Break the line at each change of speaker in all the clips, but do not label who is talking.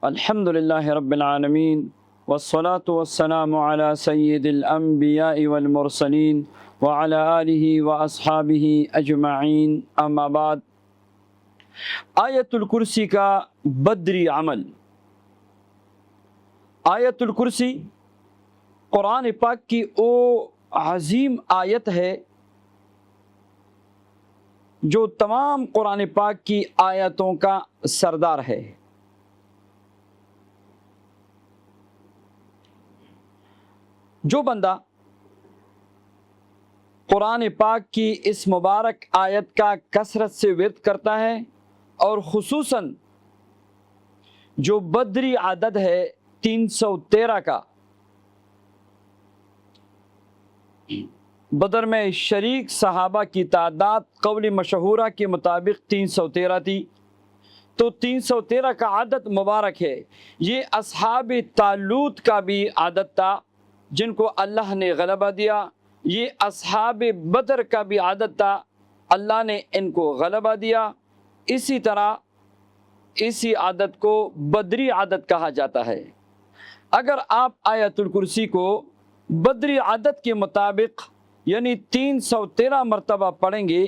الحمد للہ رب العالمین والصلاة والسلام علی سید الانبیاء والمرسلین وعلی آلہ واصحابہ اجمعین، اما بعد۔ آیت الکرسی کا بدری عمل۔ آیت الکرسی قرآن پاک کی وہ عظیم آیت ہے جو تمام قرآن پاک کی آیتوں کا سردار ہے۔ جو بندہ قرآن پاک کی اس مبارک آیت کا کثرت سے ورد کرتا ہے، اور خصوصاً جو بدری عدد ہے 313 کا، بدر میں شریک صحابہ کی تعداد قول مشہورہ کے مطابق 313 تھی، تو 313 کا عدد مبارک ہے۔ یہ اصحاب طالوت کا بھی عدد تھا جن کو اللہ نے غلبہ دیا، یہ اصحاب بدر کا بھی عدد تھا، اللہ نے ان کو غلبہ دیا۔ اسی طرح اسی عدد کو بدری عدد کہا جاتا ہے۔ اگر آپ آیت الکرسی کو بدری عدد کے مطابق یعنی 313 مرتبہ پڑھیں گے،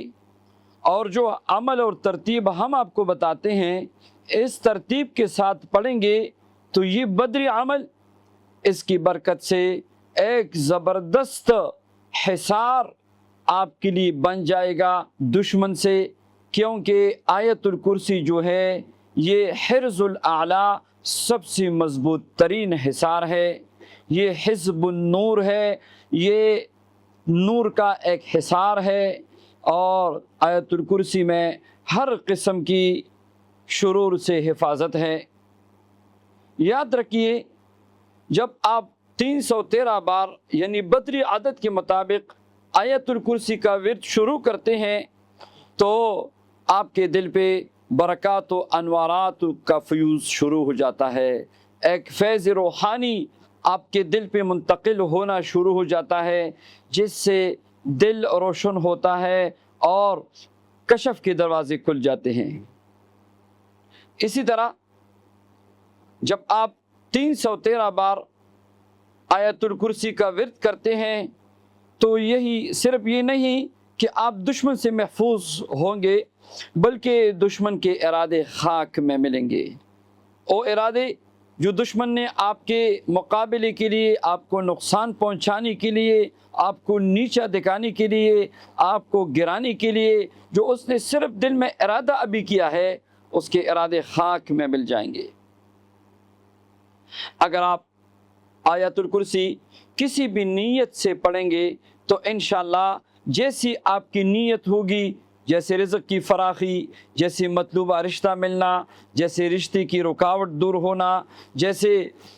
اور جو عمل اور ترتیب ہم آپ کو بتاتے ہیں اس ترتیب کے ساتھ پڑھیں گے، تو یہ بدری عمل اس کی برکت سے ایک زبردست حصار آپ کے لیے بن جائے گا دشمن سے، کیونکہ آیت الکرسی جو ہے یہ حرز الاعلیٰ سب سے مضبوط ترین حصار ہے، یہ حزب النور ہے، یہ نور کا ایک حصار ہے، اور آیت الکرسی میں ہر قسم کی شرور سے حفاظت ہے۔ یاد رکھیے، جب آپ 313 بار یعنی بدری عدد کے مطابق آیت الکرسی کا ورد شروع کرتے ہیں، تو آپ کے دل پہ برکات و انوارات کا فیوز شروع ہو جاتا ہے، ایک فیض روحانی آپ کے دل پہ منتقل ہونا شروع ہو جاتا ہے، جس سے دل روشن ہوتا ہے اور کشف کے دروازے کھل جاتے ہیں۔ اسی طرح جب آپ 313 بار آیت الکرسی کا ورد کرتے ہیں، تو یہی صرف یہ نہیں کہ آپ دشمن سے محفوظ ہوں گے، بلکہ دشمن کے ارادے خاک میں ملیں گے۔ وہ ارادے جو دشمن نے آپ کے مقابلے کے لیے، آپ کو نقصان پہنچانے کے لیے، آپ کو نیچا دکھانے کے لیے، آپ کو گرانے کے لیے جو اس نے صرف دل میں ارادہ ابھی کیا ہے، اس کے ارادے خاک میں مل جائیں گے۔ اگر آپ آیت الکرسی کسی بھی نیت سے پڑھیں گے تو انشاءاللہ جیسی آپ کی نیت ہوگی، جیسے رزق کی فراخی، جیسے مطلوبہ رشتہ ملنا، جیسے رشتے کی رکاوٹ دور ہونا، جیسے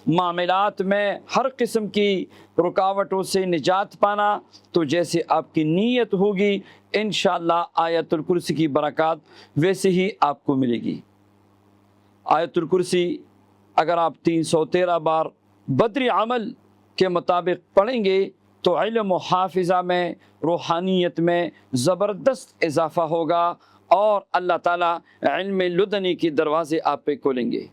معاملات میں ہر قسم کی رکاوٹوں سے نجات پانا، تو جیسے آپ کی نیت ہوگی انشاءاللہ آیت الکرسی کی برکات ویسے ہی آپ کو ملے گی۔ آیت الکرسی اگر آپ 313 بار بدری عمل کے مطابق پڑھیں گے تو علم و حافظہ میں، روحانیت میں زبردست اضافہ ہوگا، اور اللہ تعالیٰ علم لدنی کے دروازے آپ پہ کھولیں گے۔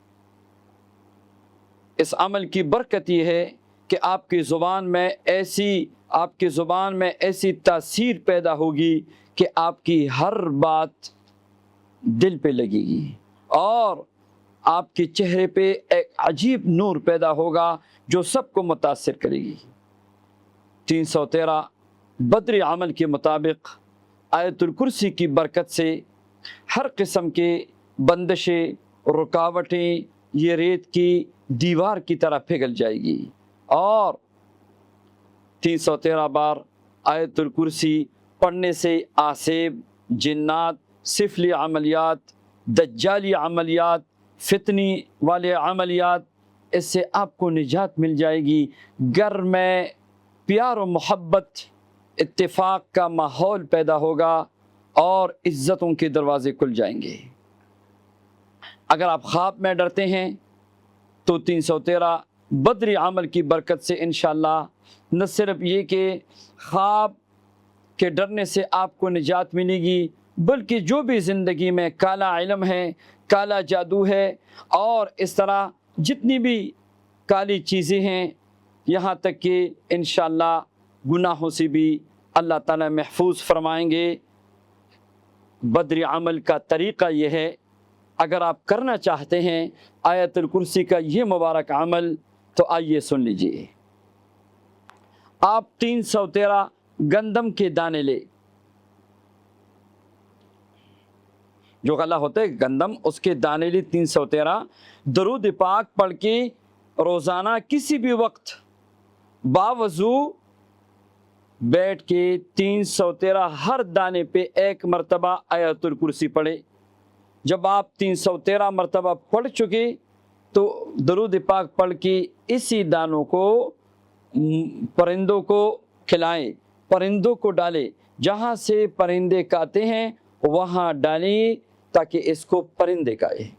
اس عمل کی برکت یہ ہے کہ آپ کی زبان میں ایسی تاثیر پیدا ہوگی کہ آپ کی ہر بات دل پہ لگے گی، اور آپ کے چہرے پہ ایک عجیب نور پیدا ہوگا جو سب کو متاثر کرے گی۔ 313 بدری عمل کے مطابق آیت الکرسی کی برکت سے ہر قسم کے بندشیں، رکاوٹیں یہ ریت کی دیوار کی طرح پگھل جائے گی، اور 313 بار آیت الکرسی پڑھنے سے آسیب، جنات، سفلی عملیات، دجالی عملیات، فتنی والے عملیات، اس سے آپ کو نجات مل جائے گی۔ گھر میں پیار و محبت، اتفاق کا ماحول پیدا ہوگا، اور عزتوں کے دروازے کھل جائیں گے۔ اگر آپ خواب میں ڈرتے ہیں تو 313 بدری عمل کی برکت سے انشاءاللہ نہ صرف یہ کہ خواب کے ڈرنے سے آپ کو نجات ملے گی، بلکہ جو بھی زندگی میں کالا علم ہے، کالا جادو ہے، اور اس طرح جتنی بھی کالی چیزیں ہیں، یہاں تک کہ انشاءاللہ گناہوں سے بھی اللہ تعالیٰ محفوظ فرمائیں گے۔ بدر عمل کا طریقہ یہ ہے، اگر آپ کرنا چاہتے ہیں آیت الکرسی کا یہ مبارک عمل تو آئیے سن لیجئے۔ آپ 313 گندم کے دانے لے، جو غلہ ہوتا ہے گندم، اس کے دانے لے 313، درود پاک پڑھ کے روزانہ کسی بھی وقت باوضو بیٹھ کے 313 ہر دانے پہ ایک مرتبہ آیت الکرسی پڑھے۔ جب آپ 313 مرتبہ پڑھ چکے تو درود پاک پڑھ کے اسی دانوں کو پرندوں کو کھلائیں، پرندوں کو ڈالیں، جہاں سے پرندے کاتے ہیں وہاں ڈالیں تاکہ اس کو پرندے کھائیں۔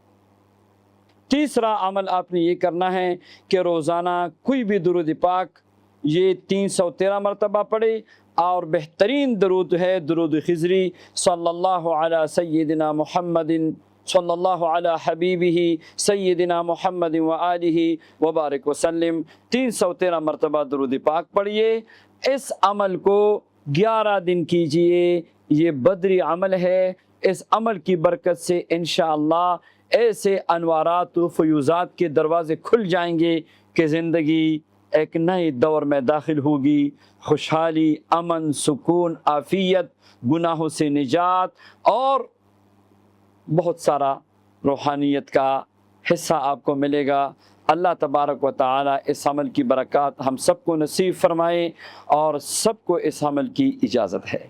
تیسرا عمل آپ نے یہ کرنا ہے کہ روزانہ کوئی بھی درود پاک یہ 313 مرتبہ پڑھے، اور بہترین درود ہے درود خضری، صلی اللہ علی سیدنا محمد صلی اللہ علی حبیبہ سیدنا محمد وآلہ وبارک وسلم۔ 313 مرتبہ درود پاک پڑھیے، اس عمل کو 11 دن کیجئے، یہ بدری عمل ہے۔ اس عمل کی برکت سے انشاءاللہ ایسے انوارات و فیوزات کے دروازے کھل جائیں گے کہ زندگی ایک نئے دور میں داخل ہوگی، خوشحالی، امن، سکون، عافیت، گناہوں سے نجات اور بہت سارا روحانیت کا حصہ آپ کو ملے گا۔ اللہ تبارک و تعالی اس عمل کی برکات ہم سب کو نصیب فرمائے اور سب کو اس عمل کی اجازت ہے۔